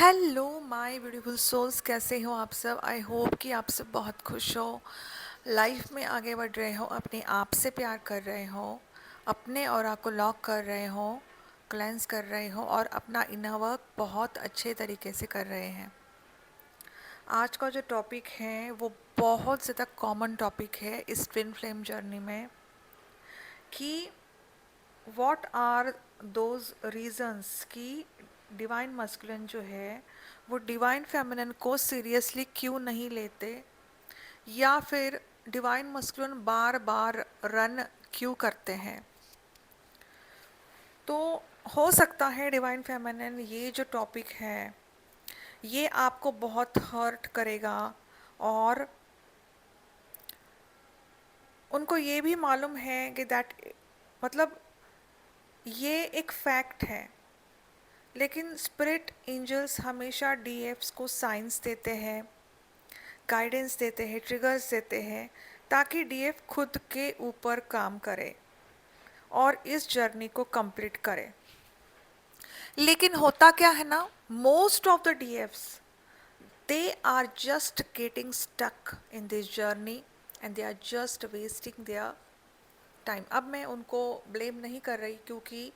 Hello my beautiful souls, कैसे हो आप सब। आई होप कि आप सब बहुत खुश हो, लाइफ में आगे बढ़ रहे हो, अपने आप से प्यार कर रहे हो, अपने ऑरा को लॉक कर रहे हो, क्लेंस कर रहे हो और अपना इनर वर्क बहुत अच्छे तरीके से कर रहे हैं। आज का जो टॉपिक है वो बहुत ज़्यादा कॉमन टॉपिक है इस ट्विन फ्लेम जर्नी में कि व्हाट आर दोज रीजंस कि डिवाइन मस्कुलिन जो है वो डिवाइन फेमिनिन को सीरियसली क्यों नहीं लेते, या फिर डिवाइन मस्कुलिन बार बार रन क्यों करते हैं। तो हो सकता है डिवाइन फेमिनिन ये जो टॉपिक है ये आपको बहुत हर्ट करेगा, और उनको ये भी मालूम है कि दैट मतलब ये एक फैक्ट है, लेकिन स्पिरिट एंजल्स हमेशा डीएफ्स को साइंस देते हैं, गाइडेंस देते हैं, ट्रिगर्स देते हैं, ताकि डीएफ खुद के ऊपर काम करे और इस जर्नी को कंप्लीट करे। लेकिन होता क्या है ना, most of the DFs they are just getting stuck in this journey and they are just wasting their time. अब मैं उनको ब्लेम नहीं कर रही, क्योंकि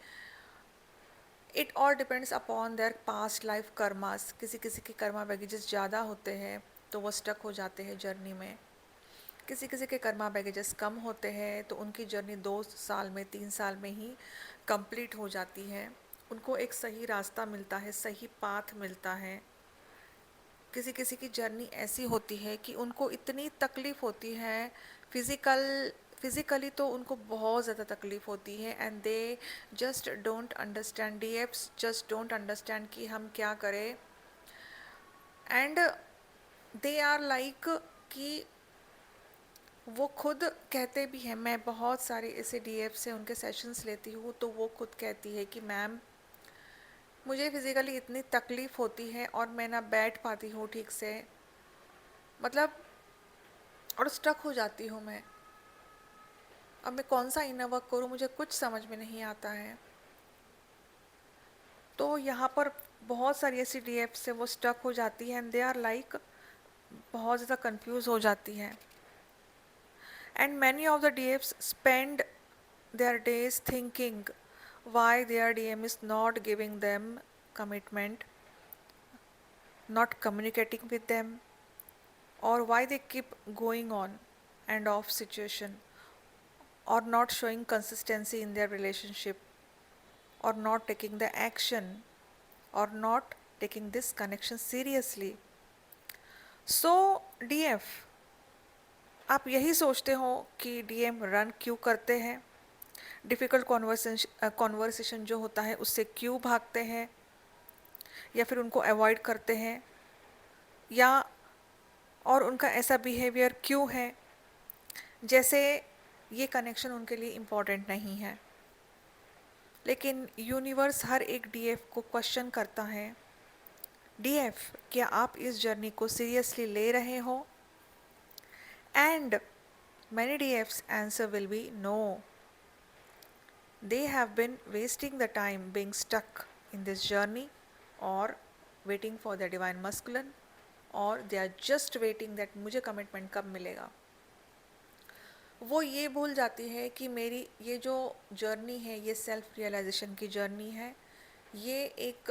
it all depends upon their past life karmas. किसी किसी के कर्मा बैगेजेस ज़्यादा होते हैं तो वो स्टक हो जाते हैं जर्नी में, किसी किसी के कर्मा बैगेजेस कम होते हैं तो उनकी जर्नी 2 साल में 3 साल में ही कंप्लीट हो जाती है, उनको एक सही रास्ता मिलता है, सही पाथ मिलता है। किसी किसी की जर्नी ऐसी होती है कि उनको इतनी तकलीफ़ होती है, फिज़िकली तो उनको बहुत ज़्यादा तकलीफ़ होती है, and they just don't understand, DFs just don't understand कि हम क्या करें। एंड दे आर लाइक कि वो खुद कहते भी हैं, मैं बहुत सारे ऐसे डीएफ से उनके सेशंस लेती हूँ तो वो खुद कहती है कि मैम मुझे फ़िज़िकली इतनी तकलीफ़ होती है और मैं ना बैठ पाती हूँ ठीक से, मतलब, और स्टक हो जाती हूँ मैं। अब मैं कौन सा इनर वर्क करूँ, मुझे कुछ समझ में नहीं आता है। तो यहाँ पर बहुत सारी ऐसी डीएफ से वो स्टक हो जाती है एंड दे आर लाइक बहुत ज़्यादा कंफ्यूज हो जाती है। And many of the DFs spend their days thinking why their DM is not giving them commitment, not communicating with them, or why they keep going on and off situation, or not showing consistency in their relationship, or not taking the action, or not taking this connection seriously. So DF, आप यही सोचते हो कि DM run क्यों करते हैं, difficult conversation जो होता है उससे क्यों भागते हैं, या फिर उनको अवॉइड करते हैं, या और उनका ऐसा बिहेवियर क्यों है जैसे ये कनेक्शन उनके लिए इम्पॉर्टेंट नहीं है। लेकिन यूनिवर्स हर एक डीएफ को क्वेश्चन करता है, डीएफ क्या आप इस जर्नी को सीरियसली ले रहे हो? And many DFs answer will be no, they have been wasting the time being stuck in this journey, or waiting for the divine masculine, और they are just waiting that मुझे commitment कब मिलेगा। वो ये भूल जाती है कि मेरी ये जो जर्नी है ये सेल्फ रियलाइजेशन की जर्नी है, ये एक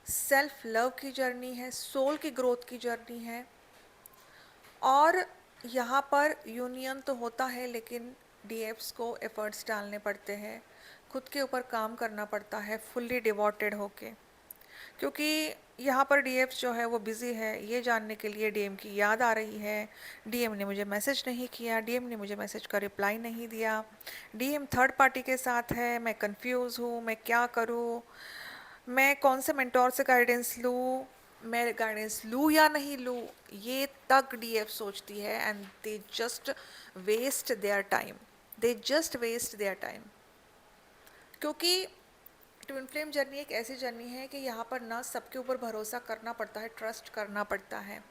सेल्फ लव की जर्नी है, सोल की ग्रोथ की जर्नी है। और यहाँ पर यूनियन तो होता है, लेकिन डीएफ्स को एफर्ट्स डालने पड़ते हैं, खुद के ऊपर काम करना पड़ता है फुल्ली डिवोटेड होके, क्योंकि यहाँ पर डीएफ्स जो है वो बिज़ी है ये जानने के लिए डीएम की याद आ रही है, डीएम ने मुझे मैसेज नहीं किया, डीएम ने मुझे मैसेज का रिप्लाई नहीं दिया, डीएम थर्ड पार्टी के साथ है, मैं कंफ्यूज हूँ, मैं क्या करूँ, मैं कौन से मेंटोर से गाइडेंस लूँ, मैं गाइडेंस लूँ या नहीं लूँ, ये तक डीएफ सोचती है। And they just waste their time, they just waste their time, क्योंकि ट्विन फ्लेम जर्नी एक ऐसी जर्नी है कि यहाँ पर ना सबके ऊपर भरोसा करना पड़ता है, ट्रस्ट करना पड़ता है,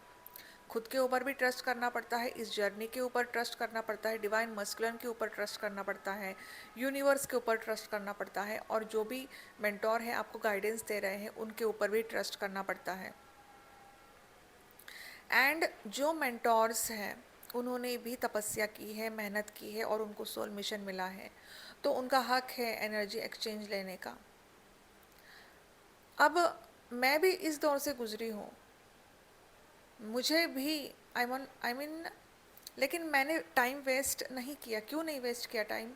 खुद के ऊपर भी ट्रस्ट करना पड़ता है, इस जर्नी के ऊपर ट्रस्ट करना पड़ता है, डिवाइन मस्कुलिन के ऊपर ट्रस्ट करना पड़ता है, यूनिवर्स के ऊपर ट्रस्ट करना पड़ता है, और जो भी मेंटोर है आपको गाइडेंस दे रहे हैं उनके ऊपर भी ट्रस्ट करना पड़ता है। एंड जो मेंटोर्स हैं उन्होंने भी तपस्या की है, मेहनत की है और उनको सोल मिशन मिला है, तो उनका हक है एनर्जी एक्सचेंज लेने का। अब मैं भी इस दौर से गुजरी हूँ, मुझे भी आई मीन लेकिन मैंने टाइम वेस्ट नहीं किया। क्यों नहीं वेस्ट किया टाइम?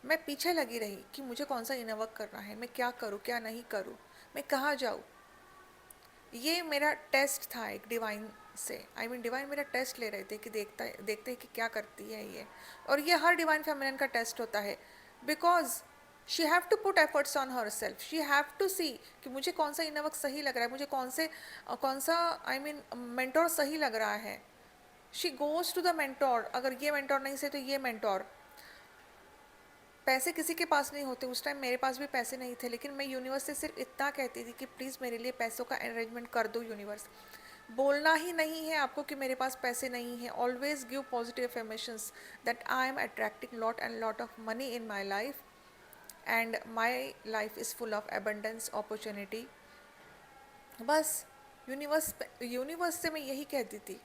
मैं पीछे लगी रही कि मुझे कौन सा इनर वर्क करना है, मैं क्या करूँ क्या नहीं करूँ, मैं कहाँ जाऊँ। ये मेरा टेस्ट था एक डिवाइन से, डिवाइन मेरा टेस्ट ले रहे थे कि देखते हैं कि क्या करती है ये। और ये हर डिवाइन फेमिनिन का टेस्ट होता है, because she have to put efforts on her self, she have to see कि मुझे कौन सा इनर वर्क सही लग रहा है, मुझे कौन सा मेंटोर सही लग रहा है। She goes to the mentor, अगर ये मेंटोर नहीं से तो ये मेंटोर। पैसे किसी के पास नहीं होते, उस टाइम मेरे पास भी पैसे नहीं थे, लेकिन मैं यूनिवर्स से सिर्फ इतना कहती थी कि प्लीज़ मेरे लिए पैसों का अरेंजमेंट कर दो यूनिवर्स। बोलना ही नहीं है आपको कि मेरे पास पैसे नहीं हैं, always give positive affirmations that I M attracting lot and lot of money in my life and my life is full of abundance opportunity. बस यूनिवर्स से मैं यही कहती थी,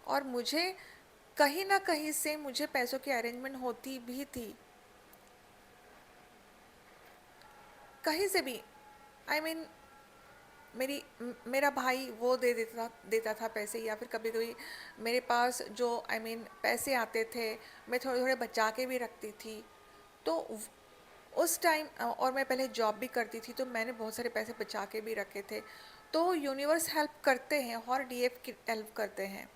और मुझे कहीं ना कहीं से मुझे पैसों की अरेंजमेंट होती भी थी, कहीं से भी। आई I मीन मेरा भाई वो देता था पैसे, या फिर कभी कभी मेरे पास जो पैसे आते थे मैं थोड़े थोड़े बचा के भी रखती थी। तो उस टाइम, और मैं पहले जॉब भी करती थी तो मैंने बहुत सारे पैसे बचा के भी रखे थे। तो यूनिवर्स हेल्प करते हैं और डीएफ की हेल्प करते हैं।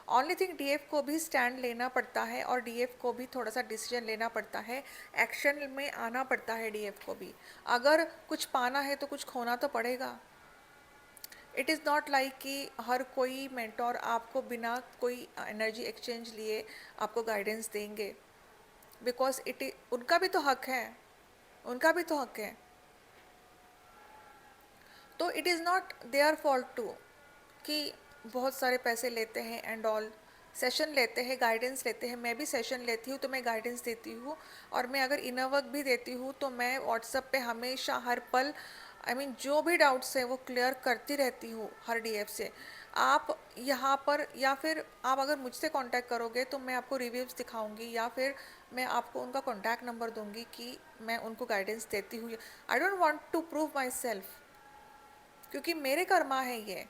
ओनली थिंग डीएफ को भी स्टैंड लेना पड़ता है और डीएफ को भी थोड़ा सा डिसीजन लेना पड़ता है, एक्शन में आना पड़ता है डीएफ को भी। अगर कुछ पाना है तो कुछ खोना तो पड़ेगा। इट इज़ नॉट लाइक कि हर कोई मेंटोर आपको बिना कोई एनर्जी एक्सचेंज लिए आपको गाइडेंस देंगे, बिकॉज उनका भी तो हक है, उनका भी तो हक है। तो it is not their fault too कि बहुत सारे पैसे लेते हैं एंड ऑल, सेशन लेते हैं, गाइडेंस लेते हैं। मैं भी सेशन लेती हूँ तो मैं गाइडेंस देती हूँ, और मैं अगर इनर वर्क भी देती हूँ तो मैं व्हाट्सएप पे हमेशा हर पल जो भी डाउट्स हैं वो क्लियर करती रहती हूँ हर डीएफ से। आप यहाँ पर, या फिर आप अगर मुझसे कांटेक्ट करोगे तो मैं आपको रिव्यूज़ दिखाऊंगी, या फिर मैं आपको उनका कांटेक्ट नंबर दूंगी कि मैं उनको गाइडेंस देती हूँ। I don't want to prove myself, क्योंकि मेरे कर्मा है ये,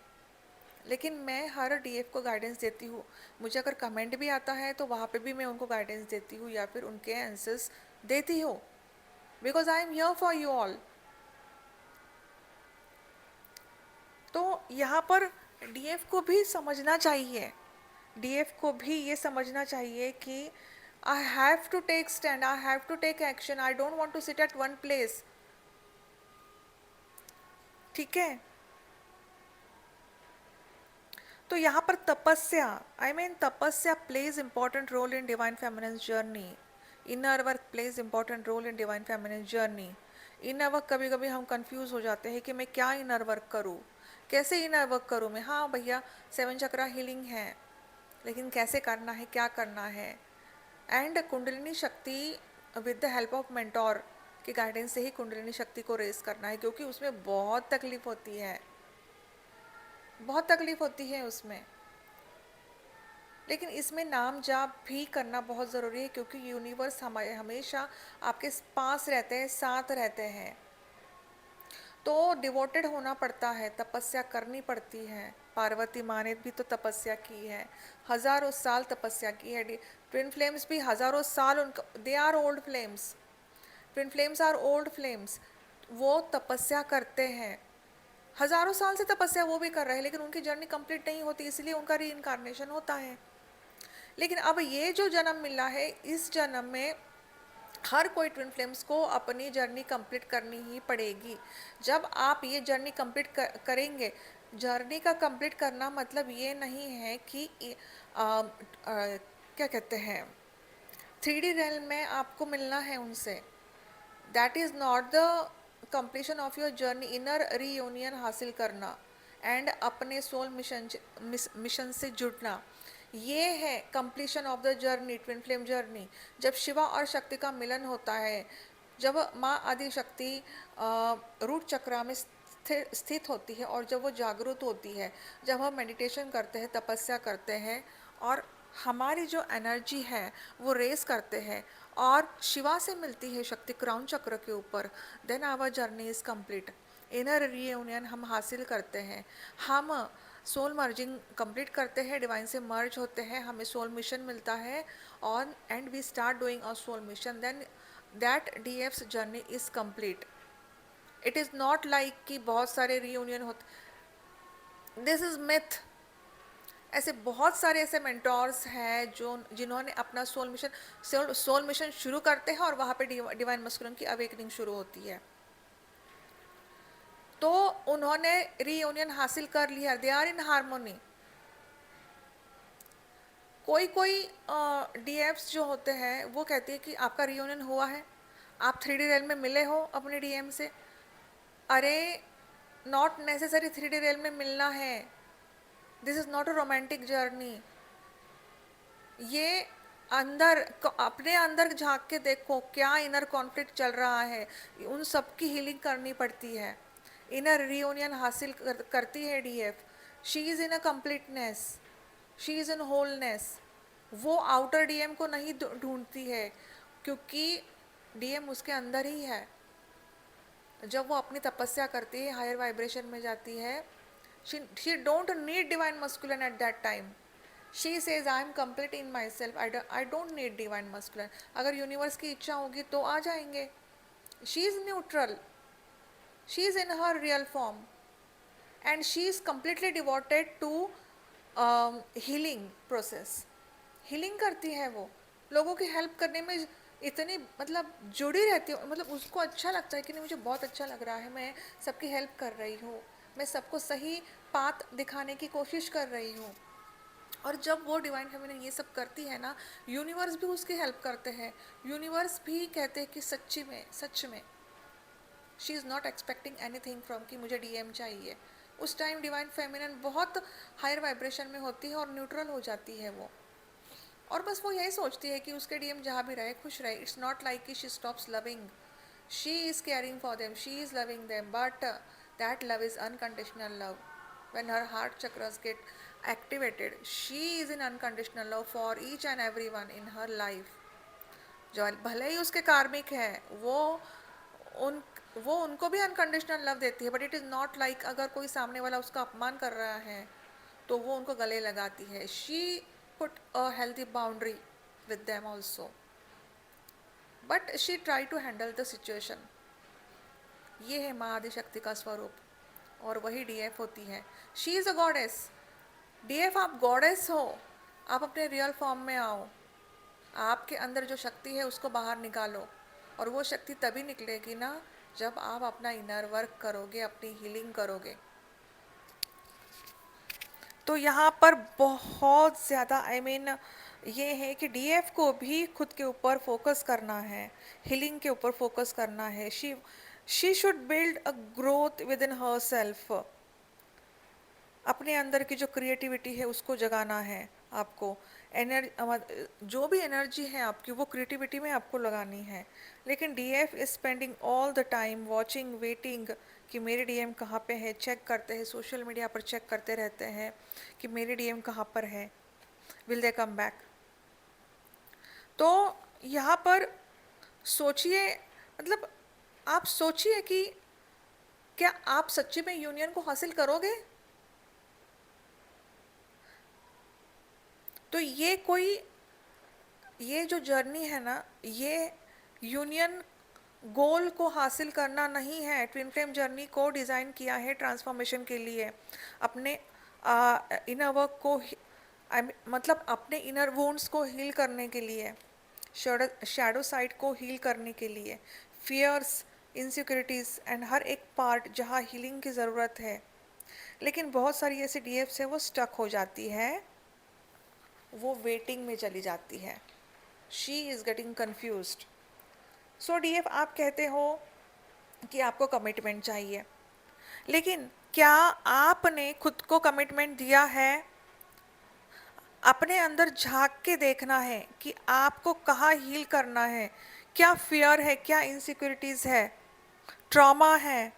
लेकिन मैं हर डीएफ को गाइडेंस देती हूँ। मुझे अगर कमेंट भी आता है तो वहाँ पे भी मैं उनको गाइडेंस देती हूँ या फिर उनके आंसर्स देती हूँ, because I am here for you all. तो यहाँ पर डीएफ को भी समझना चाहिए, डीएफ को भी ये समझना चाहिए कि I have to take stand, I have to take action, I don't want to sit at one place. ठीक है, तो यहाँ पर तपस्या, तपस्या plays important role in divine feminine journey. Inner work plays important role in divine feminine journey. Inner work, कभी कभी हम कंफ्यूज हो जाते हैं कि मैं क्या इनर वर्क करूँ, कैसे इनर वर्क करूँ मैं। हाँ भैया, 7 चक्रा हीलिंग है, लेकिन कैसे करना है, क्या करना है। एंड कुंडलिनी शक्ति with the help of mentor की गाइडेंस से ही कुंडलिनी शक्ति को रेस करना है, क्योंकि उसमें बहुत तकलीफ होती है, बहुत तकलीफ होती है उसमें। लेकिन इसमें नाम जाप भी करना बहुत ज़रूरी है, क्योंकि यूनिवर्स हमारे हमेशा आपके पास रहते हैं, साथ रहते हैं। तो डिवोटेड होना पड़ता है, तपस्या करनी पड़ती है। पार्वती माँ ने भी तो तपस्या की है, हज़ारों साल तपस्या की है। ट्विन फ्लेम्स भी हज़ारों साल, उनका they are old flames, twin flames are old flames. वो तपस्या करते हैं, हज़ारों साल से तपस्या वो भी कर रहे हैं, लेकिन उनकी जर्नी कंप्लीट नहीं होती, इसलिए उनका री इनकारनेशन होता है। लेकिन अब ये जो जन्म मिला है, इस जन्म में हर कोई ट्विन फ्लेम्स को अपनी जर्नी कंप्लीट करनी ही पड़ेगी। जब आप ये जर्नी कंप्लीट करेंगे, जर्नी का कंप्लीट करना मतलब ये नहीं है कि क्या कहते हैं, 3D रेल में आपको मिलना है उनसे। That is not the completion of your journey. Inner reunion हासिल करना, एंड अपने सोल मिशन से जुड़ना, ये है completion of the journey, twin flame journey. जब शिवा और शक्ति का मिलन होता है, जब माँ आदि शक्ति रूट चक्रा में स्थित होती है और जब वो जागरूक होती है, जब हम मेडिटेशन करते हैं, तपस्या करते हैं और हमारी जो एनर्जी है वो रेस करते हैं और शिवा से मिलती है शक्ति क्राउन चक्र के ऊपर, then our journey is complete. Inner reunion हम हासिल करते हैं, हम सोल मर्जिंग कंप्लीट करते हैं, डिवाइन से मर्ज होते हैं, हमें सोल मिशन मिलता है और and we start doing our soul mission, then that DFs journey is complete. It is not like कि बहुत सारे रीयूनियन होते, दिस इज़ मिथ। ऐसे बहुत सारे ऐसे मेंटोर्स हैं जो जिन्होंने अपना सोल मिशन शुरू करते हैं और वहाँ पे डिवाइन मस्कुलिन की अवेकनिंग शुरू होती है, तो उन्होंने रीयूनियन हासिल कर लिया, दे आर इन हार्मोनी। कोई कोई डीएफ्स जो होते हैं वो कहती है कि आपका रीयूनियन हुआ है, आप 3D रेल में मिले हो अपने डीएम से। अरे नॉट नेसेसरी 3D रेल में मिलना है, this is not a romantic journey. ये अपने अंदर झांक के देखो क्या इनर कॉन्फ्लिक्ट चल रहा है, उन सब की हीलिंग करनी पड़ती है। इनर रियूनियन हासिल करती है DF. She is in a completeness, she is in wholeness. वो आउटर डीएम को नहीं ढूंढती है क्योंकि डीएम उसके अंदर ही है। जब वो अपनी तपस्या करती है, हायर वाइब्रेशन में जाती है, she don't need divine masculine at that time. She says I am complete in myself, I don't need divine masculine. अगर यूनिवर्स की इच्छा होगी तो आ जाएंगे। She is neutral, she is in her real form and she is completely devoted to healing process. Healing करती है वो, लोगों की हेल्प करने में इतनी मतलब जुड़ी रहती है, मतलब उसको अच्छा लगता है कि नहीं मुझे बहुत अच्छा लग रहा है, मैं सबकी हेल्प कर रही हूँ, मैं सबको सही पाथ दिखाने की कोशिश कर रही हूँ। और जब वो डिवाइन फेमिनिन ये सब करती है ना, यूनिवर्स भी उसकी हेल्प करते हैं। यूनिवर्स भी कहते हैं कि सच्ची में सच में she is not expecting anything from कि मुझे डीएम चाहिए। उस टाइम डिवाइन फेमिनिन बहुत हायर वाइब्रेशन में होती है और न्यूट्रल हो जाती है वो, और बस वो यही सोचती है कि उसके डीएम जहाँ भी रहे खुश रहे। इट्स नॉट लाइक कि she stops loving, she is caring for them, she is loving them, but that love is unconditional love. when her heart chakras get activated, she is in unconditional love for each and everyone in her life। जो भले ही उसके कार्मिक है, उन वो उनको भी unconditional love देती है, but it is not like अगर कोई सामने वाला उसका अपमान कर रहा है तो वो उनको गले लगाती है। She put a healthy boundary with them also, but she try to handle the situation. ये है माँ आदिशक्ति का स्वरूप और वही डीएफ होती है। She is a goddess. DF आप गॉडेस हो, आप अपने रियल फॉर्म में आओ, आपके अंदर जो शक्ति है उसको बाहर निकालो, और वो शक्ति तभी निकलेगी ना जब आप अपना इनर वर्क करोगे, अपनी हीलिंग करोगे। तो यहाँ पर बहुत ज़्यादा ये है कि डीएफ को भी खुद के ऊपर फोकस करना है, हीलिंग के ऊपर फोकस करना है। She should build a growth with in her self. अपने अंदर की जो क्रिएटिविटी है उसको जगाना है आपको। जो भी एनर्जी है आपकी वो क्रिएटिविटी में आपको लगानी है। लेकिन DF is spending all the time watching, waiting कि मेरे डीएम कहाँ पे है, चेक करते हैं, सोशल मीडिया पर चेक करते रहते हैं कि मेरे डीएम कहाँ पर है, विल दे कम बैक। तो यहाँ पर सोचिए, मतलब आप सोचिए कि क्या आप सच्ची में यूनियन को हासिल करोगे? तो ये जो जर्नी है ना, ये यूनियन गोल को हासिल करना नहीं है। ट्विन फ्लेम जर्नी को डिज़ाइन किया है ट्रांसफॉर्मेशन के लिए, अपने इनर वर्क को मतलब अपने इनर वुंड्स को हील करने के लिए, शैडो साइड को हील करने के लिए, फियर्स, इनसिक्योरिटीज़ एंड हर एक पार्ट जहाँ हीलिंग की ज़रूरत है। लेकिन बहुत सारी ऐसी डीएफ्स है वो स्टक हो जाती है, वो वेटिंग में चली जाती है। She is getting confused. So DF आप कहते हो कि आपको कमिटमेंट चाहिए, लेकिन क्या आपने खुद को कमिटमेंट दिया है? अपने अंदर झांक के देखना है कि आपको कहाँ हील करना है, क्या फियर है, क्या इनसिक्योरिटीज है, ट्रॉमा है,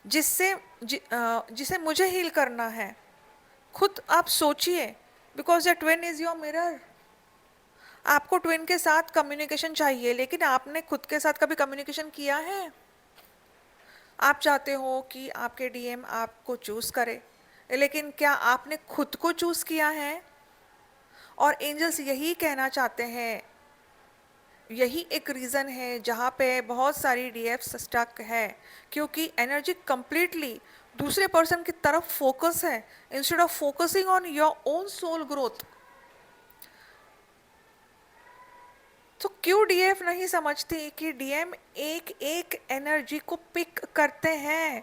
जिसे मुझे हील करना है। खुद आप सोचिए, because the twin is your mirror. आपको ट्विन के साथ कम्युनिकेशन चाहिए, लेकिन आपने खुद के साथ कभी कम्युनिकेशन किया है? आप चाहते हो कि आपके डीएम आपको चूज करे, लेकिन क्या आपने खुद को चूज किया है? और एंजल्स यही कहना चाहते हैं, यही एक रीज़न है जहाँ पे बहुत सारी डीएफ स्टक है, क्योंकि एनर्जी कंप्लीटली दूसरे पर्सन की तरफ फोकस है instead of focusing on your own soul growth. तो क्यों डीएफ नहीं समझती कि डीएम एक एक एनर्जी को पिक करते हैं,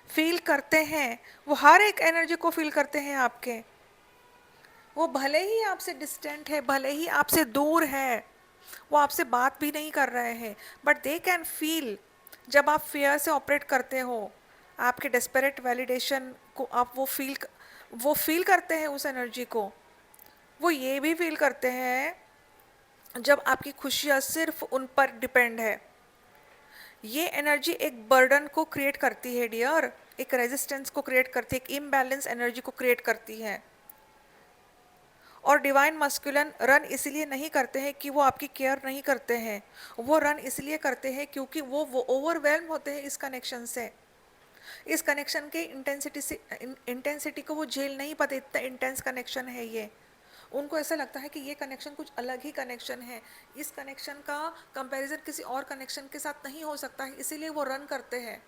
फील करते हैं, वो हर एक एनर्जी को फील करते हैं आपके। वो भले ही आपसे डिस्टेंट है, भले ही आपसे दूर है, वो आपसे बात भी नहीं कर रहे हैं, बट दे कैन फील। जब आप फेयर से ऑपरेट करते हो, आपके डेस्परेट वैलिडेशन को आप वो फील करते हैं उस एनर्जी को। वो ये भी फील करते हैं जब आपकी खुशियाँ सिर्फ उन पर डिपेंड है। ये एनर्जी एक बर्डन को क्रिएट करती है डियर, एक रेजिस्टेंस को क्रिएट करती है, एक इम्बैलेंस एनर्जी को क्रिएट करती है। और डिवाइन मस्कुलिन रन इसलिए नहीं करते हैं कि वो आपकी केयर नहीं करते हैं, वो रन इसलिए करते हैं क्योंकि वो ओवरवेल्म होते हैं इस कनेक्शन से। इस कनेक्शन के इंटेंसिटी को वो झेल नहीं पाते, इतना इंटेंस कनेक्शन है ये। उनको ऐसा लगता है कि ये कनेक्शन कुछ अलग ही कनेक्शन है, इस कनेक्शन का कंपैरिजन किसी और कनेक्शन के साथ नहीं हो सकता है, इसीलिए वो रन करते हैं।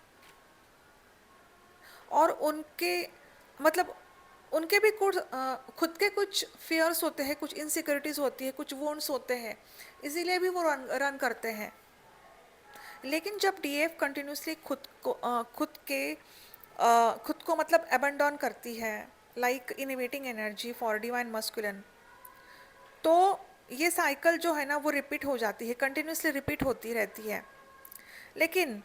और उनके मतलब उनके भी कुछ खुद के कुछ फियर्स होते हैं, कुछ इनसिक्योरिटीज होती है, कुछ वोन्स होते हैं, इसीलिए भी वो रन करते हैं। लेकिन जब डीएफ कंटिन्यूसली खुद को मतलब अबंडन करती है, like innovating energy for divine masculine, तो ये साइकिल जो है ना वो रिपीट हो जाती है, कंटिन्यूसली रिपीट होती रहती है। लेकिन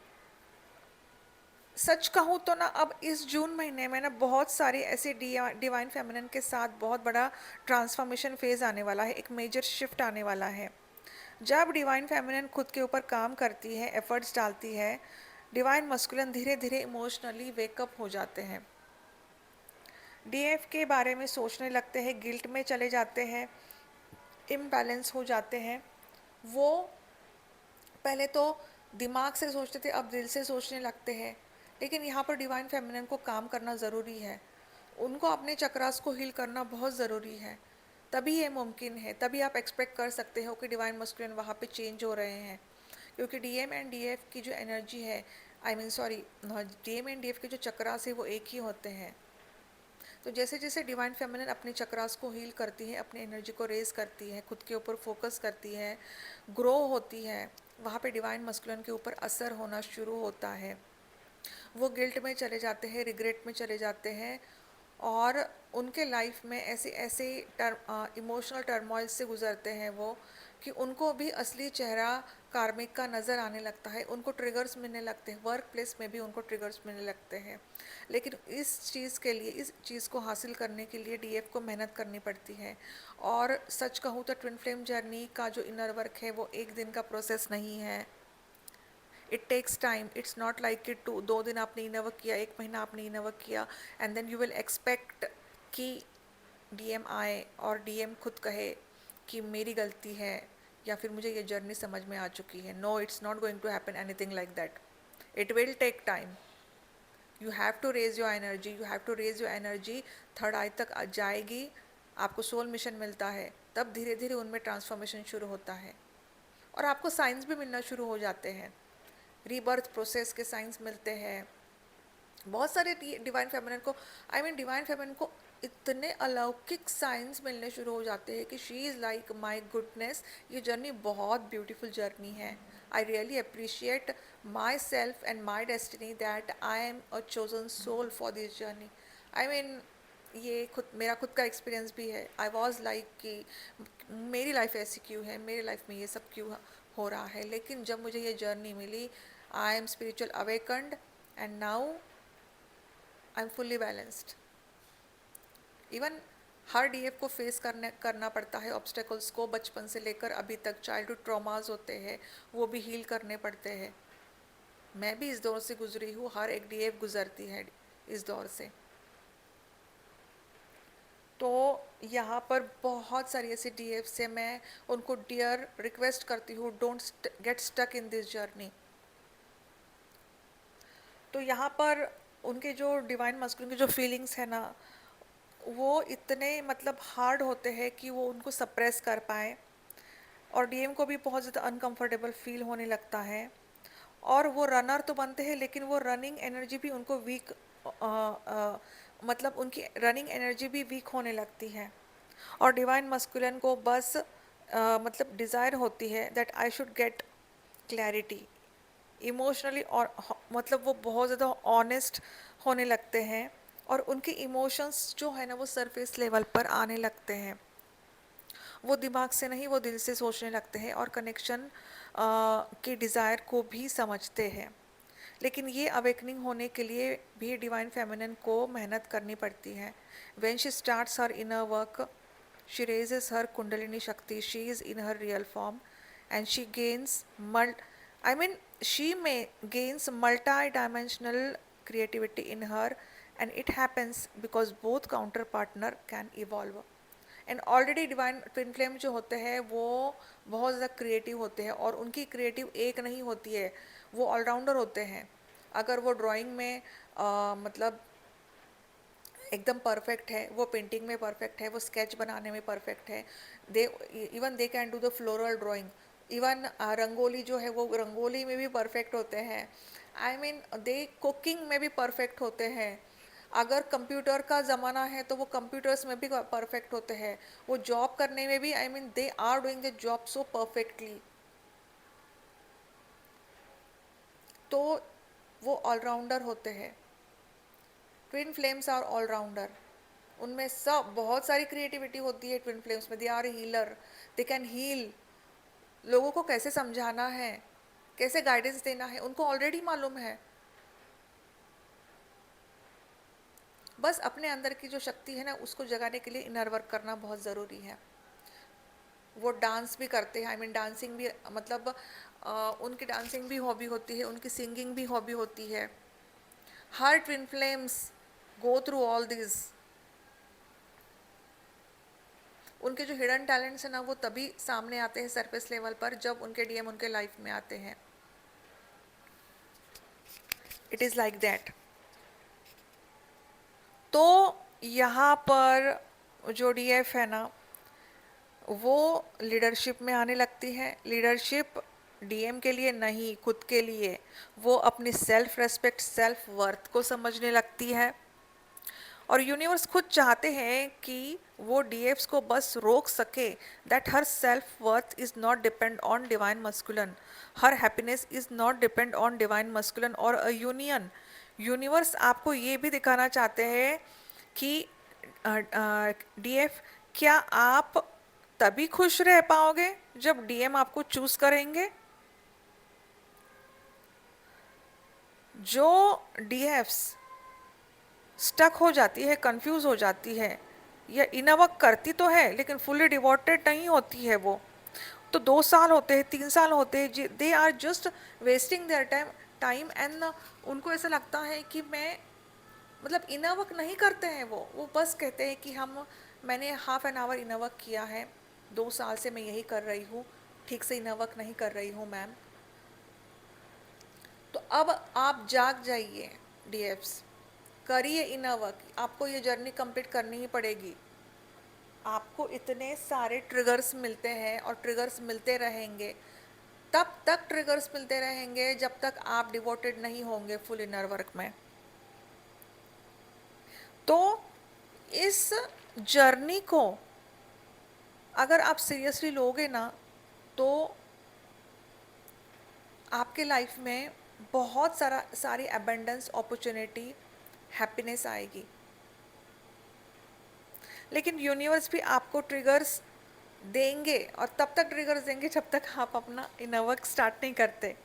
सच कहूँ तो ना, अब इस जून महीने में ना बहुत सारे ऐसे डिवाइन फेमिनिन के साथ बहुत बड़ा ट्रांसफॉर्मेशन फेज आने वाला है, एक मेजर शिफ्ट आने वाला है। जब डिवाइन फेमिनिन खुद के ऊपर काम करती है, एफर्ट्स डालती है, डिवाइन मस्कुलिन धीरे धीरे इमोशनली वेकअप हो जाते हैं, डीएफ के बारे में सोचने लगते हैं, गिल्ट में चले जाते हैं, इम्बैलेंस हो जाते हैं। वो पहले तो दिमाग से सोचते थे, अब दिल से सोचने लगते हैं। लेकिन यहाँ पर डिवाइन फेमिनिन को काम करना ज़रूरी है, उनको अपने चक्रास को हील करना बहुत ज़रूरी है, तभी ये मुमकिन है, तभी आप एक्सपेक्ट कर सकते हो कि डिवाइन मस्कुलिन वहाँ पे चेंज हो रहे हैं। क्योंकि डीएम एंड डीएफ की जो एनर्जी है, I mean sorry, DM and DF के जो चक्रास है वो एक ही होते हैं। तो जैसे जैसे डिवाइन फेमिनिन अपने चक्रास को हील करती है, अपनी एनर्जी को रेज करती है, खुद के ऊपर फोकस करती है, ग्रो होती है, वहाँ पे डिवाइन मस्कुलिन के ऊपर असर होना शुरू होता है। वो गिल्ट में चले जाते हैं, रिग्रेट में चले जाते हैं, और उनके लाइफ में ऐसे ऐसे इमोशनल टर्मोइल से गुजरते हैं वो, कि उनको भी असली चेहरा कार्मिक का नज़र आने लगता है, उनको ट्रिगर्स मिलने लगते हैं, वर्क प्लेस में भी उनको ट्रिगर्स मिलने लगते हैं। लेकिन इस चीज़ के लिए, इस चीज़ को हासिल करने के लिए डीएफ को मेहनत करनी पड़ती है। और सच कहूँ तो ट्विन फ्लेम जर्नी का जो इनर वर्क है वो एक दिन का प्रोसेस नहीं है, it takes time. It's not like कि 2 दिन आपने इनर वर्क किया, 1 महीना आपने इनर वर्क किया, and then you will expect कि डीएम आए और डीएम खुद कहे कि मेरी गलती है या फिर मुझे ये जर्नी समझ में आ चुकी है। No, it's not going to happen anything like that. It will take time. You have to raise your energy, you have to raise your energy. Third eye तक जाएगी, आपको सोल मिशन मिलता है, तब धीरे धीरे उनमें ट्रांसफॉर्मेशन शुरू होता है, और आपको साइंस भी मिलना शुरू हो जाते हैं, रीबर्थ प्रोसेस के साइंस मिलते हैं। बहुत सारे डिवाइन फेमिनिन को, आई मीन डिवाइन फेमिनिन को इतने अलौकिक साइंस मिलने शुरू हो जाते हैं कि she is like my goodness, ये जर्नी बहुत ब्यूटीफुल जर्नी है। I really appreciate myself and my destiny that I am a chosen soul for this journey. I mean ये खुद मेरा खुद का एक्सपीरियंस भी है। आई वॉज लाइक कि मेरी लाइफ ऐसी क्यों है, मेरी लाइफ में ये सब क्यों हो रहा है। लेकिन जब मुझे ये जर्नी मिली, I am spiritual awakened, and now I am fully balanced. Even हर डीएफ को फेस करना पड़ता है ऑब्स्टेकल्स को, बचपन से लेकर अभी तक चाइल्डहुड ट्रॉमास होते हैं, वो भी हील करने पड़ते हैं। मैं भी इस दौर से गुजरी हूँ, हर एक डीएफ गुजरती है इस दौर से। तो यहाँ पर बहुत सारी ऐसी डीएफ से मैं उनको डियर रिक्वेस्ट करती हूँ, don't get stuck in this journey. तो यहाँ पर उनके जो डिवाइन मस्कुलिन की जो फीलिंग्स है ना, वो इतने मतलब हार्ड होते हैं कि वो उनको सप्रेस कर पाए, और डीएम को भी बहुत ज़्यादा अनकंफर्टेबल फील होने लगता है, और वो रनर तो बनते हैं लेकिन वो रनिंग एनर्जी भी उनको वीक, मतलब उनकी रनिंग एनर्जी भी वीक होने लगती है। और डिवाइन मस्कुलिन को बस मतलब डिज़ायर होती है that I should get clarity emotionally, और मतलब वो बहुत ज़्यादा ऑनेस्ट होने लगते हैं, और उनके इमोशंस जो है ना वो सरफेस लेवल पर आने लगते हैं। वो दिमाग से नहीं, वो दिल से सोचने लगते हैं, और कनेक्शन के डिज़ायर को भी समझते हैं। लेकिन ये अवेकनिंग होने के लिए भी डिवाइन फेमिनिन को मेहनत करनी पड़ती है। When she starts her inner work, she raises her kundalini shakti, she is in her real form, and she gains she may gains multi-dimensional creativity in her, and it happens because both counter partner can evolve. And already divine twin flame जो होते हैं वो बहुत ज़्यादा creative होते हैं, और उनकी क्रिएटिव एक नहीं होती है, वो ऑलराउंडर होते हैं। अगर वो ड्राइंग में मतलब एकदम परफेक्ट है, वो पेंटिंग में परफेक्ट है, वो स्केच बनाने में परफेक्ट है, they even they can do the floral drawing, even rangoli जो है वो रंगोली में भी परफेक्ट होते हैं। आई मीन दे कुकिंग में भी परफेक्ट होते हैं। अगर कंप्यूटर का ज़माना है तो वो कंप्यूटर्स में भी परफेक्ट होते हैं। वो जॉब करने में भी I mean they are doing the job so perfectly. तो वो ऑलराउंडर होते हैं। Twin flames are allrounder. उनमें सब बहुत सारी क्रिएटिविटी होती है ट्विन फ्लेम्स में। They are healer, they can heal. लोगों को कैसे समझाना है, कैसे गाइडेंस देना है, उनको ऑलरेडी मालूम है। बस अपने अंदर की जो शक्ति है ना उसको जगाने के लिए इनर वर्क करना बहुत ज़रूरी है। वो डांस भी करते हैं, आई मीन डांसिंग भी, मतलब उनकी डांसिंग भी हॉबी होती है, उनकी सिंगिंग भी हॉबी होती है। हर twin flames go through all this. उनके जो हिडन टैलेंट्स हैं ना वो तभी सामने आते हैं सरफेस लेवल पर जब उनके डीएम उनके लाइफ में आते हैं। It is like that. तो यहाँ पर जो डीएफ है ना वो लीडरशिप में आने लगती है। लीडरशिप डीएम के लिए नहीं, खुद के लिए। वो अपनी सेल्फ रेस्पेक्ट, सेल्फ वर्थ को समझने लगती है, और यूनिवर्स खुद चाहते हैं कि वो डीएफ्स को बस रोक सके, that her self worth is not depend on divine masculine, her happiness is not depend on divine masculine और अ यूनियन। यूनिवर्स आपको ये भी दिखाना चाहते हैं कि डीएफ, क्या आप तभी खुश रह पाओगे जब डीएम आपको चूज करेंगे। जो डीएफ्स स्टक हो जाती है, कंफ्यूज हो जाती है, या इनवर्क करती तो है लेकिन फुली डिवोटेड नहीं होती है, वो तो 2 साल होते हैं, 3 साल होते हैं, they are just wasting their time and उनको ऐसा लगता है कि मैं, मतलब इनवर्क नहीं करते हैं वो बस कहते हैं कि मैंने हाफ एन आवर इनवर्क किया है, 2 साल से मैं यही कर रही हूँ, ठीक से इनवर्क नहीं कर रही हूँ मैम। तो अब आप जाग जाइए डीएफ्स, करिए इनर वर्क। आपको ये जर्नी कंप्लीट करनी ही पड़ेगी। आपको इतने सारे ट्रिगर्स मिलते हैं और ट्रिगर्स मिलते रहेंगे, तब तक ट्रिगर्स मिलते रहेंगे जब तक आप डिवोटेड नहीं होंगे फुल इनर वर्क में। तो इस जर्नी को अगर आप सीरियसली लोगे ना तो आपके लाइफ में बहुत सारी अबंडेंस, अपॉर्चुनिटी, हैप्पीनेस आएगी। लेकिन यूनिवर्स भी आपको ट्रिगर्स देंगे, और तब तक ट्रिगर्स देंगे जब तक आप अपना इनर वर्क स्टार्ट नहीं करते।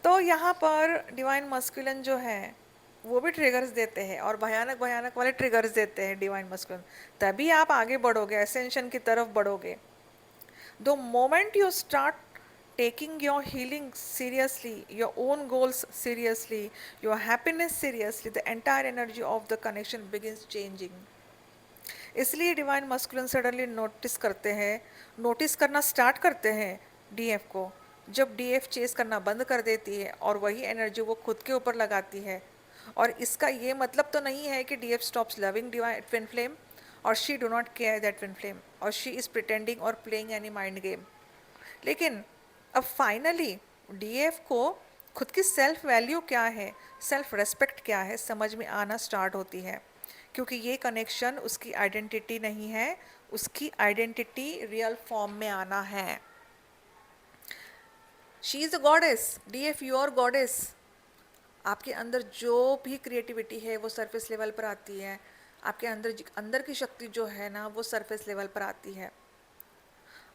तो यहाँ पर डिवाइन मस्कुलिन जो है वो भी ट्रिगर्स देते हैं, और भयानक भयानक वाले ट्रिगर्स देते हैं डिवाइन मस्कुलिन। तभी आप आगे बढ़ोगे, एसेंशन की तरफ बढ़ोगे। The moment you start taking your healing seriously, your own goals seriously, your happiness seriously, the entire energy of the connection begins changing. इसलिए डिवाइन मस्कुलिन सडनली नोटिस करना स्टार्ट करते हैं डीएफ को, जब डीएफ चेस करना बंद कर देती है और वही एनर्जी वो खुद के ऊपर लगाती है। और इसका ये मतलब तो नहीं है कि DF stops loving divine twin flame और she do not care that twin flame और शी इज़ प्रिटेंडिंग और प्लेइंग एनी माइंड गेम। लेकिन अब फाइनली डीएफ को खुद की सेल्फ वैल्यू क्या है, सेल्फ रेस्पेक्ट क्या है, समझ में आना स्टार्ट होती है। क्योंकि ये कनेक्शन उसकी आइडेंटिटी नहीं है, उसकी आइडेंटिटी रियल फॉर्म में आना है। She is a goddess, DF your goddess. आपके अंदर जो भी क्रिएटिविटी है वो सरफेस लेवल पर आती है। आपके अंदर की शक्ति जो है ना वो सरफेस लेवल पर आती है।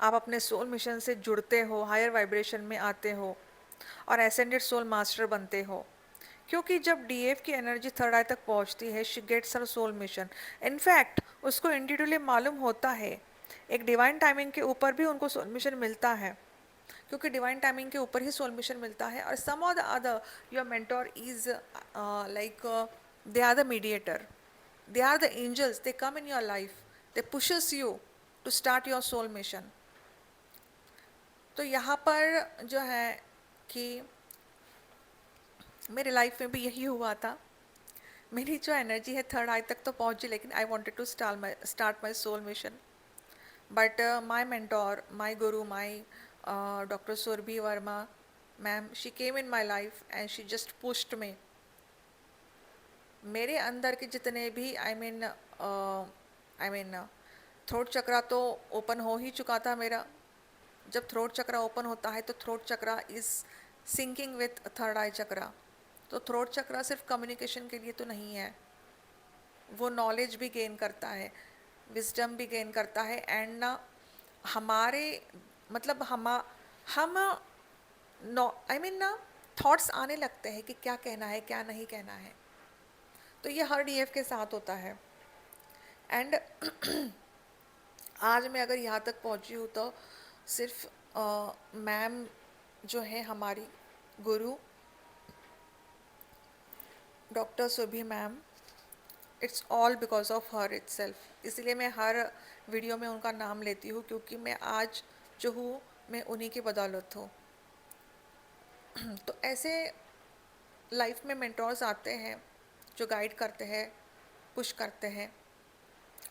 आप अपने सोल मिशन से जुड़ते हो, हायर वाइब्रेशन में आते हो और एसेंडेड सोल मास्टर बनते हो। क्योंकि जब डीएफ की एनर्जी थर्ड आई तक पहुंचती है, she gets her soul mission. In fact उसको इंडिविजुअली मालूम होता है, एक डिवाइन टाइमिंग के ऊपर भी उनको सोल मिशन मिलता है, क्योंकि डिवाइन टाइमिंग के ऊपर ही सोल मिशन मिलता है। और some of the other your mentor is like they are the mediator, they are the angels, they come in your life, they pushes you to start your soul mission. तो यहाँ पर जो है कि मेरे लाइफ में भी यही हुआ था। मेरी जो एनर्जी है थर्ड आई तक तो पहुँची, लेकिन I wanted to start my soul mission. But my mentor, my guru, my doctor Surbhi Verma ma'am, she came in my life and she just pushed me. मेरे अंदर के जितने भी आई मीन थ्रोट चक्रा तो ओपन हो ही चुका था मेरा। जब थ्रोट चक्रा ओपन होता है तो throat chakra is syncing with third eye chakra. तो थ्रोट चक्रा सिर्फ कम्युनिकेशन के लिए तो नहीं है, वो नॉलेज भी गेन करता है, विजडम भी गेन करता है। एंड ना हमारे मतलब हम नो आई मीन ना थॉट्स आने लगते हैं कि क्या कहना है क्या नहीं कहना है। तो ये हर डीएफ के साथ होता है। एंड आज मैं अगर यहाँ तक पहुँची हूँ तो सिर्फ मैम जो है हमारी गुरु doctor Surbhi ma'am, it's all because of her itself. इसलिए मैं हर वीडियो में उनका नाम लेती हूँ, क्योंकि मैं आज जो हूँ मैं उन्हीं की बदौलत हूँ। तो ऐसे लाइफ में मेंटोर्स आते हैं जो गाइड करते हैं, पुश करते हैं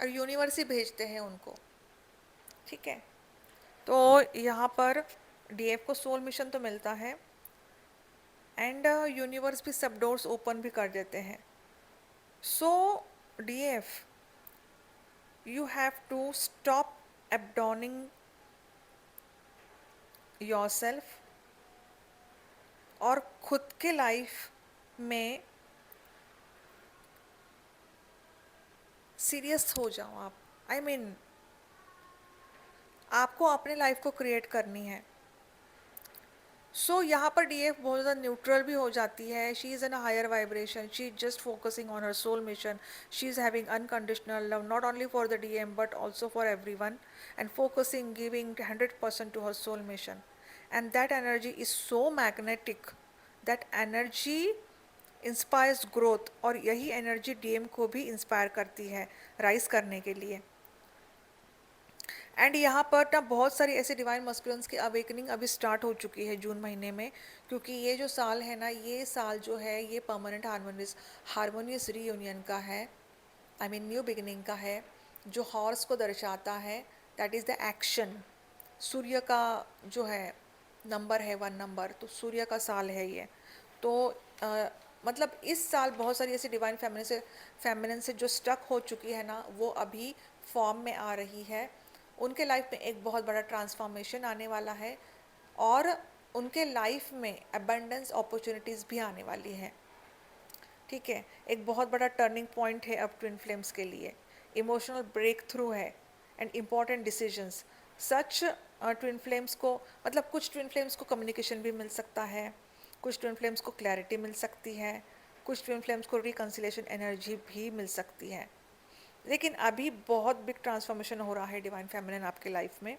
और यूनिवर्स ही भेजते हैं उनको। ठीक है, तो यहाँ पर डीएफ को सोल मिशन तो मिलता है एंड यूनिवर्स भी सब डोर्स ओपन भी कर देते हैं। सो DF, you have to stop abandoning yourself और खुद के लाइफ में सीरियस हो जाओ आप। आई मीन आपको अपने लाइफ को क्रिएट करनी है। सो यहाँ पर डीएफ बहुत ज़्यादा न्यूट्रल भी हो जाती है। She is in a higher vibration, she is just focusing on her soul mission, she is having unconditional love not only for the DM but also for everyone, and focusing giving 100% to her soul mission. And that energy is so magnetic, that energy inspires growth, और यही energy DM को भी inspire करती है rise करने के लिए। And यहाँ पर ना बहुत सारी ऐसे डिवाइन मस्कुलिन्स की अवेकनिंग अभी स्टार्ट हो चुकी है जून महीने में, क्योंकि ये जो साल है ना, ये साल जो है ये परमानेंट हारमोनियस रीयूनियन का है, आई मीन न्यू बिगिनिंग का है, जो हॉर्स को दर्शाता है, दैट इज़ द एक्शन। सूर्य का जो है नंबर है 1 नंबर, तो सूर्य का साल है ये। तो मतलब इस साल बहुत सारी ऐसी डिवाइन फेमिनिन से जो स्टक हो चुकी है ना, वो अभी फॉर्म में आ रही है। उनके लाइफ में एक बहुत बड़ा ट्रांसफॉर्मेशन आने वाला है और उनके लाइफ में अबंडेंस अपॉर्चुनिटीज़ भी आने वाली है। ठीक है, एक बहुत बड़ा टर्निंग पॉइंट है अब ट्विन फ्लेम्स के लिए, इमोशनल ब्रेक थ्रू है and important decisions. Such twin flames को मतलब कुछ ट्विन फ्लेम्स को कम्युनिकेशन भी मिल सकता है, कुछ ट्विन फ्लेम्स को क्लैरिटी मिल सकती है, कुछ ट्विन फ्लेम्स को रिकंसिलेशन एनर्जी भी मिल सकती है। लेकिन अभी बहुत बिग ट्रांसफॉर्मेशन हो रहा है डिवाइन फेमिनिन आपके लाइफ में।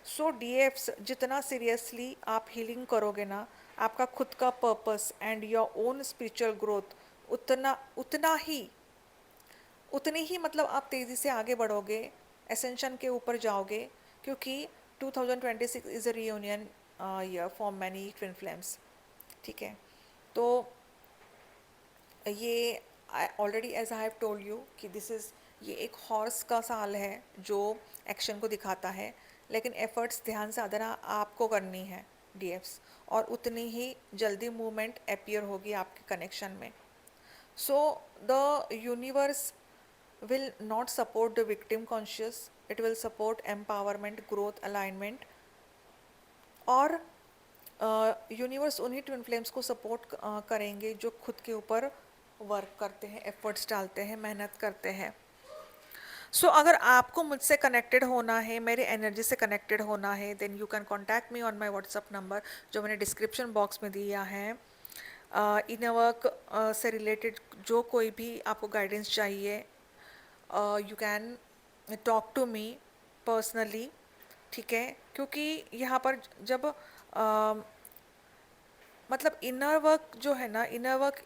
सो डीएफ्स, जितना सीरियसली आप हीलिंग करोगे ना, आपका खुद का purpose and your own spiritual growth उतना उतना ही उतनी ही मतलब आप तेज़ी से आगे बढ़ोगे, एसेंशन के ऊपर जाओगे, क्योंकि 2026 is a reunion year for many twin flames. ठीक है, तो ये already as I have told you कि दिस इज़, ये एक हॉर्स का साल है जो एक्शन को दिखाता है, लेकिन एफर्ट्स ध्यान साधना आपको करनी है डीएफ्स, और उतनी ही जल्दी मूवमेंट अपीयर होगी आपके कनेक्शन में। So the universe will not support the victim conscious, it will support empowerment, growth, alignment, और यूनिवर्स उन्हीं ट्विन फ्लेम्स को सपोर्ट करेंगे जो खुद के ऊपर वर्क करते हैं, एफर्ट्स डालते हैं, मेहनत करते हैं। सो अगर आपको मुझसे कनेक्टेड होना है, मेरे एनर्जी से कनेक्टेड होना है, then you can contact me on my WhatsApp number जो मैंने डिस्क्रिप्शन बॉक्स में दिया है। इनर वर्क से रिलेटेड जो कोई भी आपको गाइडेंस चाहिए, you can talk to me personally. ठीक है, क्योंकि यहाँ पर जब मतलब इनर वर्क जो है ना, inner work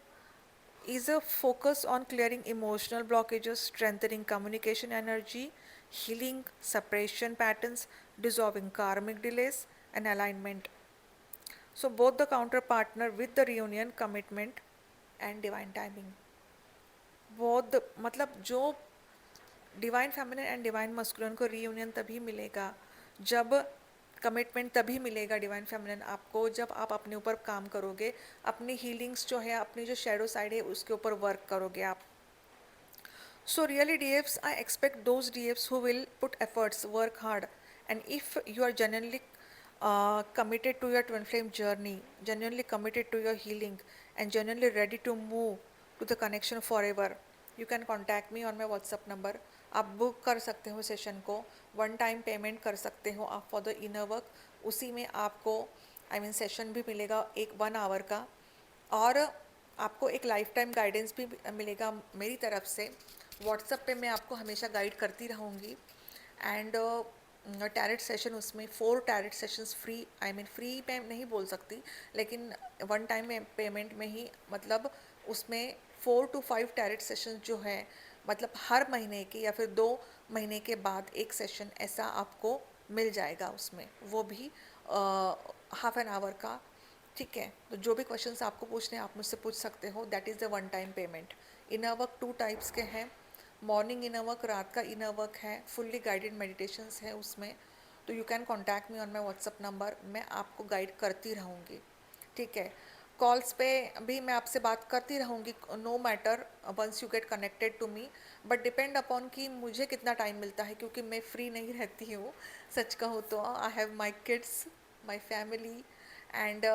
is a focus on clearing emotional blockages, strengthening communication energy, healing separation patterns, dissolving karmic delays, and alignment. So both the counter partner with the reunion commitment and divine timing. both मतलब जो divine feminine and divine masculine को reunion तभी मिलेगा जब commitment, तभी मिलेगा divine feminine आपको जब आप अपने ऊपर काम करोगे, अपनी हीलिंग्स जो है, अपनी जो शेडो साइड है उसके ऊपर वर्क करोगे आप। So really DFs, I expect those DFs who will put efforts, work hard, and if you are genuinely committed to your twin flame journey, genuinely committed to your healing, and genuinely ready to move to the connection forever, you can contact me on my WhatsApp number. आप book कर सकते हो session को, one time payment कर सकते हो आप for the inner work, उसी में आपको सेशन भी मिलेगा एक 1 आवर का, और आपको एक लाइफ टाइम गाइडेंस भी मिलेगा मेरी तरफ से। व्हाट्सएप पे मैं आपको हमेशा गाइड करती रहूँगी, एंड टैरेट सेशन, उसमें 4 टैरेट सेशंस फ्री, फ्री पे नहीं बोल सकती, लेकिन वन टाइम में पेमेंट में ही, मतलब उसमें 4 to 5 टैरेट सेशन जो है, मतलब हर महीने के या फिर 2 महीने के बाद एक सेशन ऐसा आपको मिल जाएगा उसमें, वो भी हाफ एन आवर का। ठीक है, तो जो भी क्वेश्चंस आपको पूछने हैं आप मुझसे पूछ सकते हो, that is the one time payment. Inner work 2 types के हैं, मॉर्निंग इनर वर्क, रात का इनर वर्क है, फुल्ली गाइडेड मेडिटेशंस है उसमें। तो you can contact me on my WhatsApp number, मैं आपको गाइड करती रहूँगी। ठीक है, कॉल्स पे भी मैं आपसे बात करती रहूँगी, no matter once you get connected to me, but depend upon कि मुझे कितना टाइम मिलता है, क्योंकि मैं फ्री नहीं रहती हूँ। सच कहूँ तो I have my kids, my family, and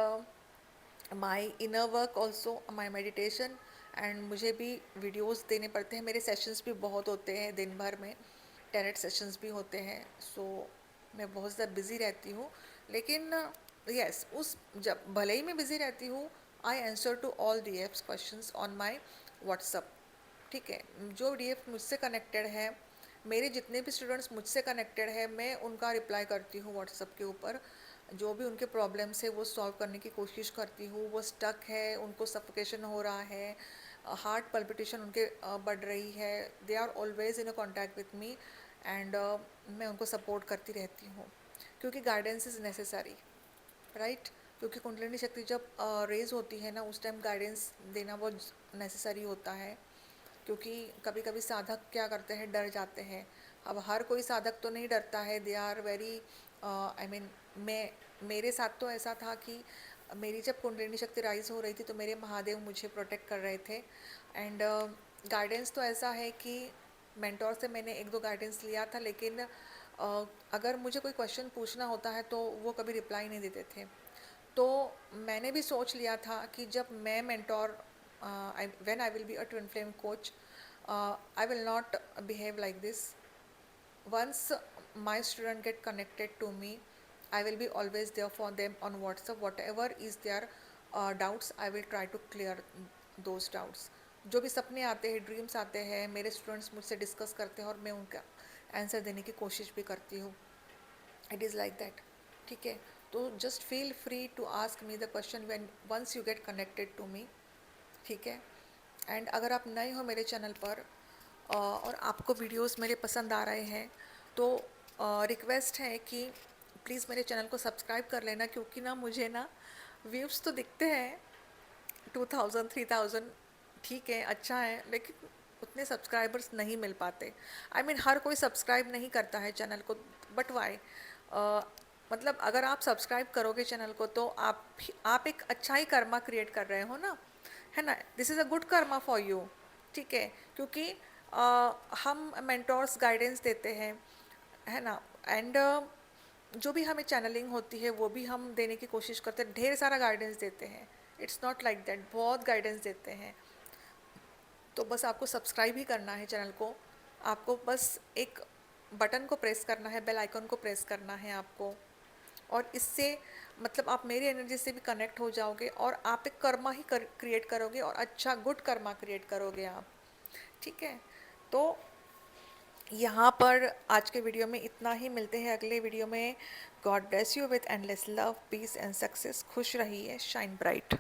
my inner work also, my meditation, and मुझे भी वीडियोस देने पड़ते हैं, मेरे सेशंस भी बहुत होते हैं दिन भर में, टैरेट सेशंस भी होते हैं। सो मैं बहुत ज़्यादा बिज़ी रहती हूँ, लेकिन यस उस जब भले ही मैं बिज़ी रहती हूँ, I answer to all D Fs questions on my WhatsApp. ठीक है, जो डी एफ मुझसे कनेक्टेड है, मेरे जितने भी स्टूडेंट्स मुझसे कनेक्टेड है, मैं उनका रिप्लाई करती हूँ व्हाट्सअप के ऊपर। जो भी उनके प्रॉब्लम्स है वो सॉल्व करने की कोशिश करती हूँ। वो स्टक है, उनको सफोकेशन हो रहा है, हार्ट पल्पिटेशन उनके बढ़ रही है, they are always in a contact with me, and मैं उनको सपोर्ट करती रहती हूँ, क्योंकि गाइडेंस इज़ नेसेसरी, राइट। क्योंकि कुंडलिनी शक्ति जब रेज होती है ना, उस टाइम गाइडेंस देना बहुत नेसेसरी होता है, क्योंकि कभी कभी साधक क्या करते हैं, डर जाते हैं। अब हर कोई साधक तो नहीं डरता है, दे आर वेरी मैं, मेरे साथ तो ऐसा था कि मेरी जब कुंडलिनी शक्ति राइज हो रही थी तो मेरे महादेव मुझे प्रोटेक्ट कर रहे थे, एंड गाइडेंस तो ऐसा है कि मेंटोर से मैंने 1-2 गाइडेंस लिया था, लेकिन अगर मुझे कोई क्वेश्चन पूछना होता है तो वो कभी रिप्लाई नहीं देते थे। तो मैंने भी सोच लिया था कि जब मैं mentor, when I will be a twin flame coach, I will not behave like this. Once my student get connected to me, I will be always there for them on WhatsApp, whatever is their doubts, I will try to clear those doubts. जो भी सपने आते हैं, dreams आते हैं, मेरे students मुझसे discuss करते हैं और मैं उनका आंसर देने की कोशिश भी करती हूँ। इट इज़ लाइक दैट, ठीक है। तो just feel free to ask me the question when once you get connected to me, ठीक है। एंड अगर आप नए हो मेरे चैनल पर और आपको वीडियोस मेरे पसंद आ रहे हैं, तो रिक्वेस्ट है कि प्लीज़ मेरे चैनल को सब्सक्राइब कर लेना, क्योंकि ना मुझे ना व्यूज़ तो दिखते हैं 2000 3000, ठीक है, अच्छा है, लेकिन उतने सब्सक्राइबर्स नहीं मिल पाते। आई मीन हर कोई सब्सक्राइब नहीं करता है चैनल को, बट वाई, मतलब अगर आप सब्सक्राइब करोगे चैनल को तो आप एक अच्छा ही कर्मा क्रिएट कर रहे हो ना, है ना। This is a good Karma for you, ठीक है। क्योंकि हम मेंटोर्स गाइडेंस देते हैं, है ना। एंड जो भी हमें चैनलिंग होती है वो भी हम देने की कोशिश करते हैं, ढेर सारा गाइडेंस देते हैं। इट्स नॉट लाइक दैट, बहुत गाइडेंस देते हैं। तो बस आपको सब्सक्राइब ही करना है चैनल को। आपको बस एक बटन को प्रेस करना है, बेल आइकन को प्रेस करना है आपको, और इससे मतलब आप मेरी एनर्जी से भी कनेक्ट हो जाओगे और आप एक कर्मा ही क्रिएट करोगे, और अच्छा गुड कर्मा क्रिएट करोगे आप, ठीक है। तो यहाँ पर आज के वीडियो में इतना ही, मिलते हैं अगले वीडियो में। God bless you with endless love, peace and success. खुश रहिए, शाइन ब्राइट।